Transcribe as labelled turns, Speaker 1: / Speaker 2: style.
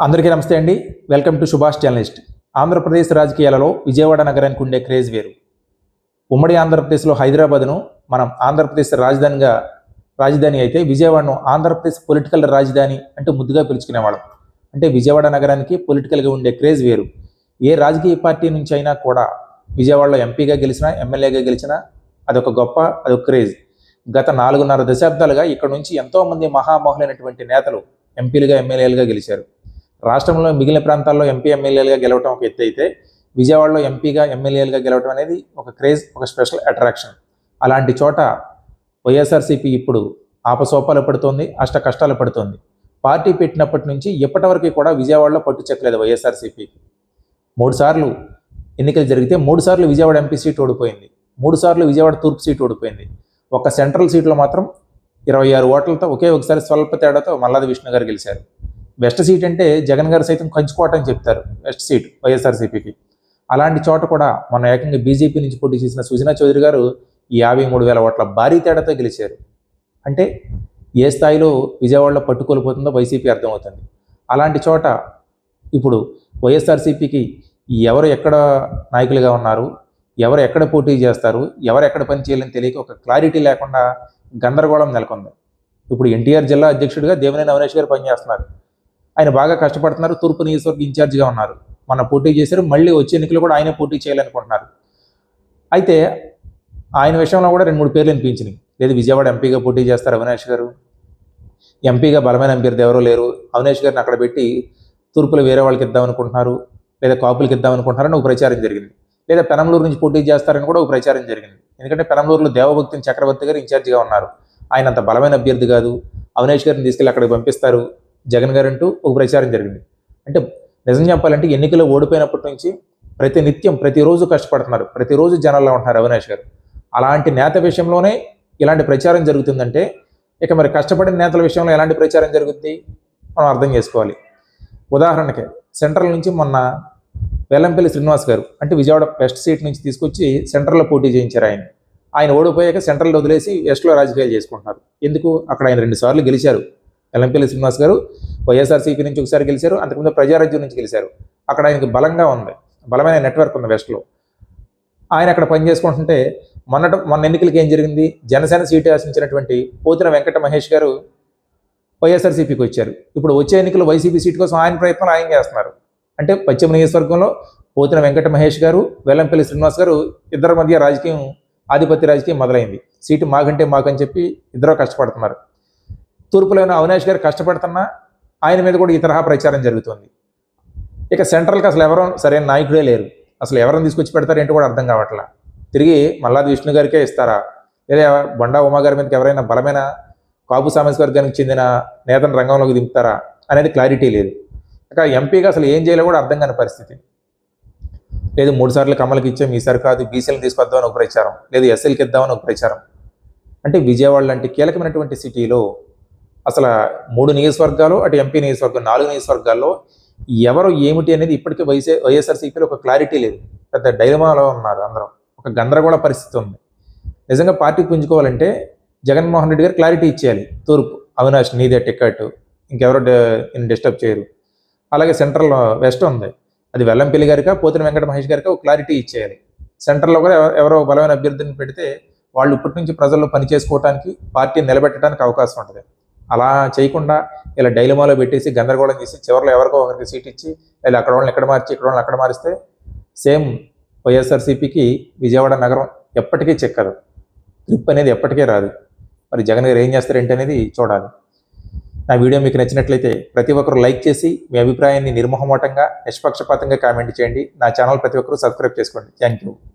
Speaker 1: అందరికీ నమస్తే అండి. Welcome to Subhash journalist. Andhra Pradesh రాజకీయాలలో విజయవాడ నగరానికి ఉండే క్రేజ్ వేరు. ఉమ్మడి ఆంధ్రప్రదేశ్లో హైదరాబాద్ను మనం ఆంధ్రప్రదేశ్ రాజధాని అయితే విజయవాడను ఆంధ్రప్రదేశ్ పొలిటికల్ రాజధాని అంటూ ముద్దుగా పిలుచుకునేవాళ్ళం. అంటే విజయవాడ నగరానికి పొలిటికల్గా ఉండే క్రేజ్ వేరు. ఏ రాజకీయ పార్టీ నుంచి అయినా కూడా విజయవాడలో ఎంపీగా గెలిచినా, ఎమ్మెల్యేగా గెలిచినా అదొక క్రేజ్. గత 4.5 దశాబ్దాలుగా ఇక్కడ నుంచి ఎంతోమంది మహామహులైనటువంటి నేతలు ఎంపీలుగా, ఎమ్మెల్యేలుగా గెలిచారు. రాష్ట్రంలో మిగిలిన ప్రాంతాల్లో ఎంపీ, ఎమ్మెల్యేలుగా గెలవడం ఒక ఎత్తు అయితే, విజయవాడలో ఎంపీగా, ఎమ్మెల్యేలుగా గెలవడం అనేది ఒక క్రేజ్, ఒక స్పెషల్ అట్రాక్షన్. అలాంటి చోట వైఎస్ఆర్సీపీ ఇప్పుడు ఆపసోపాలు పడుతోంది, అష్ట కష్టాలు పడుతోంది. పార్టీ పెట్టినప్పటి నుంచి ఇప్పటి వరకు కూడా విజయవాడలో పట్టు చెక్కలేదు వైఎస్ఆర్సీపీకి. 3 సార్లు ఎన్నికలు జరిగితే 3 సార్లు విజయవాడ ఎంపీ సీట్ ఓడిపోయింది, 3 సార్లు విజయవాడ తూర్పు సీట్ ఓడిపోయింది. ఒక సెంట్రల్ సీట్లో మాత్రం 26 ఓట్లతో ఒకే ఒకసారి స్వల్ప తేడాతో మల్లాది విష్ణు గారు గెలిచారు. వెస్ట్ సీట్ అంటే జగన్ గారు సైతం కంచుకోట అని చెప్తారు, వెస్ట్ సీట్ వైఎస్ఆర్సీపీకి. అలాంటి చోట కూడా మన ఏకంగా బీజేపీ నుంచి పోటీ చేసిన సుజనా చౌదరి గారు 53,000 ఓట్ల భారీ తేడాతో గెలిచారు. అంటే ఏ స్థాయిలో విజయవాడలో పట్టుకోలిపోతుందో వైసీపీ అర్థమవుతుంది. అలాంటి చోట ఇప్పుడు వైఎస్ఆర్సీపీకి ఎవరు ఎక్కడ నాయకులుగా ఉన్నారు, ఎవరు ఎక్కడ పోటీ చేస్తారు, ఎవరు ఎక్కడ పని చేయాలని తెలియక ఒక క్లారిటీ లేకుండా గందరగోళం నెలకొంది. ఇప్పుడు ఎన్టీఆర్ జిల్లా అధ్యక్షుడిగా దేవినేని అవినాష్ గారు పనిచేస్తున్నారు. ఆయన బాగా కష్టపడుతున్నారు, తూర్పు నియోజకవర్గ ఇన్ఛార్జిగా ఉన్నారు. మన పోటీ చేశారు, మళ్ళీ వచ్చే ఎన్నికలు కూడా ఆయనే పోటీ చేయాలనుకుంటున్నారు. అయితే ఆయన విషయంలో కూడా 2-3 పేర్లు వినిపించినాయి. లేదు విజయవాడ ఎంపీగా పోటీ చేస్తారు అవినాష్ గారు, ఎంపీగా బలమైన అభ్యర్థి ఎవరో లేరు, అవినాష్ గారిని అక్కడ పెట్టి తూర్పులో వేరే వాళ్ళకి ఇద్దామనుకుంటున్నారు, లేదా కాపులకి ఇద్దామనుకుంటున్నారని ఒక ప్రచారం జరిగింది. లేదా పెనంలూరు నుంచి పోటీ చేస్తారని కూడా ఒక ప్రచారం జరిగింది. ఎందుకంటే పెనంలూరులో దేవభక్తిని చక్రవర్తి గారు ఇన్ఛార్జిగా ఉన్నారు. ఆయన అంత బలమైన అభ్యర్థి కాదు, అవినాష్ గారిని తీసుకెళ్ళి అక్కడికి పంపిస్తారు జగన్ గారు అంటూ ఒక ప్రచారం జరిగింది. అంటే నిజం చెప్పాలంటే ఎన్నికల్లో ఓడిపోయినప్పటి నుంచి ప్రతిరోజు కష్టపడుతున్నారు, ప్రతిరోజు జనాల్లో ఉంటున్నారు అవినాష్ గారు. అలాంటి నేత విషయంలోనే ఇలాంటి ప్రచారం జరుగుతుందంటే ఇక మరి కష్టపడిన నేతల విషయంలో ఎలాంటి ప్రచారం జరుగుతుంది మనం అర్థం చేసుకోవాలి. ఉదాహరణకి సెంట్రల్ నుంచి మొన్న వెల్లంపల్లి శ్రీనివాస్ గారు అంటే విజయవాడ వెస్ట్ సీట్ నుంచి తీసుకొచ్చి సెంట్రల్లో పోటీ చేయించారు. ఆయన ఓడిపోయాక సెంట్రల్ వదిలేసి వెస్ట్లో రాజకీయాలు చేసుకుంటున్నారు. ఎందుకు? అక్కడ ఆయన 2 సార్లు గెలిచారు. వెల్లంపల్లి శ్రీనివాస్ గారు వైఎస్ఆర్సీపీ నుంచి ఒకసారి గెలిచారు, అంతకుముందు ప్రజారాజ్యం నుంచి గెలిచారు. అక్కడ ఆయనకి బలంగా ఉంది, బలమైన నెట్వర్క్ ఉంది వెస్ట్లో. ఆయన అక్కడ పనిచేసుకుంటుంటే మొన్న ఎన్నికలకి ఏం జరిగింది? జనసేన సీటు ఆశించినటువంటి పోతిన వెంకట మహేష్ గారు వైఎస్ఆర్సీపీకి వచ్చారు. ఇప్పుడు వచ్చే ఎన్నికలు వైసీపీ సీటు కోసం ఆయన ప్రయత్నాలు ఆయన చేస్తున్నారు. అంటే పశ్చిమ నియోజకవర్గంలో పోతిన వెంకట మహేష్ గారు, వెల్లంపల్లి శ్రీనివాస్ గారు ఇద్దరి మధ్య ఆధిపత్య రాజకీయం మొదలైంది. సీటు మాకంటే మాకని చెప్పి ఇద్దరు కష్టపడుతున్నారు. తూర్పులోని అవినాష్ గారు కష్టపడుతున్నా ఆయన మీద కూడా ఈ తరహా ప్రచారం జరుగుతుంది. ఇక సెంట్రల్కి అసలు ఎవరో సరైన నాయకుడే లేరు. అసలు ఎవరిని తీసుకొచ్చి పెడతారు ఏంటో కూడా అర్థం కావట్లా. తిరిగి మల్లాది విష్ణు గారికే ఇస్తారా, లేదా బొండా ఉమా గారి మీదకి ఎవరైనా బలమైన కాపు సామాజిక వర్గానికి చెందిన నేతను రంగంలోకి దింపుతారా అనేది క్లారిటీ లేదు. ఇక ఎంపీగా అసలు ఏం చేయాలో కూడా అర్థం కాని పరిస్థితి. లేదు 3 సార్లు కమలకి ఇచ్చాం, ఈసారి కాదు బీసీలను తీసుకొద్దామని ఒక ప్రచారం, లేదు ఎస్ఎల్కి ఇద్దామని ఒక ప్రచారం. అంటే విజయవాడ లాంటి కీలకమైనటువంటి సిటీలో అసలు 3 నియోజకవర్గాలు, అటు ఎంపీ నియోజకవర్గం 4 నియోజకవర్గాల్లో ఎవరు ఏమిటి అనేది ఇప్పటికీ వైఎస్ఆర్సీపీలో ఒక క్లారిటీ లేదు. పెద్ద డైలమాలో ఉన్నారు అందరం, ఒక గందరగోళ పరిస్థితి ఉంది. నిజంగా పార్టీ పుంజుకోవాలంటే జగన్మోహన్ రెడ్డి గారు క్లారిటీ ఇచ్చేయాలి. తూర్పు అవినాష్ నీదే టికెట్, ఇంకెవరో డిస్టర్బ్ చేయరు. అలాగే సెంట్రల్ వెస్ట్ ఉంది, అది వెల్లంపల్లి గారికా పోతిన వెంకట మహేష్ గారికా ఒక క్లారిటీ ఇచ్చేయాలి. సెంట్రల్లో కూడా ఎవరో బలమైన అభ్యర్థిని పెడితే వాళ్ళు ఇప్పటి నుంచి ప్రజల్లో పని చేసుకోవడానికి, పార్టీని నిలబెట్టడానికి అవకాశం ఉంటుంది. అలా చేయకుండా ఇలా డైలమాలో పెట్టేసి గందరగోళం చేసి చివరిలో ఎవరికో ఒకరికి సీట్ ఇచ్చి లేదా అక్కడ వాళ్ళని ఇక్కడ మార్చి ఇక్కడ వాళ్ళని అక్కడ మారిస్తే సేమ్ వైఎస్ఆర్సీపీకి విజయవాడ నగరం ఎప్పటికీ చెక్కదు, ట్రిప్ అనేది ఎప్పటికీ రాదు. మరి జగన్ గారు ఏం చేస్తారేంటి అనేది చూడాలి. నా వీడియో మీకు నచ్చినట్లయితే ప్రతి ఒక్కరు లైక్ చేసి మీ అభిప్రాయాన్ని నిర్మోహమాటంగా, నిష్పక్షపాతంగా కామెంట్ చేయండి. నా ఛానల్ ప్రతి ఒక్కరు సబ్స్క్రైబ్ చేసుకోండి. Thank you.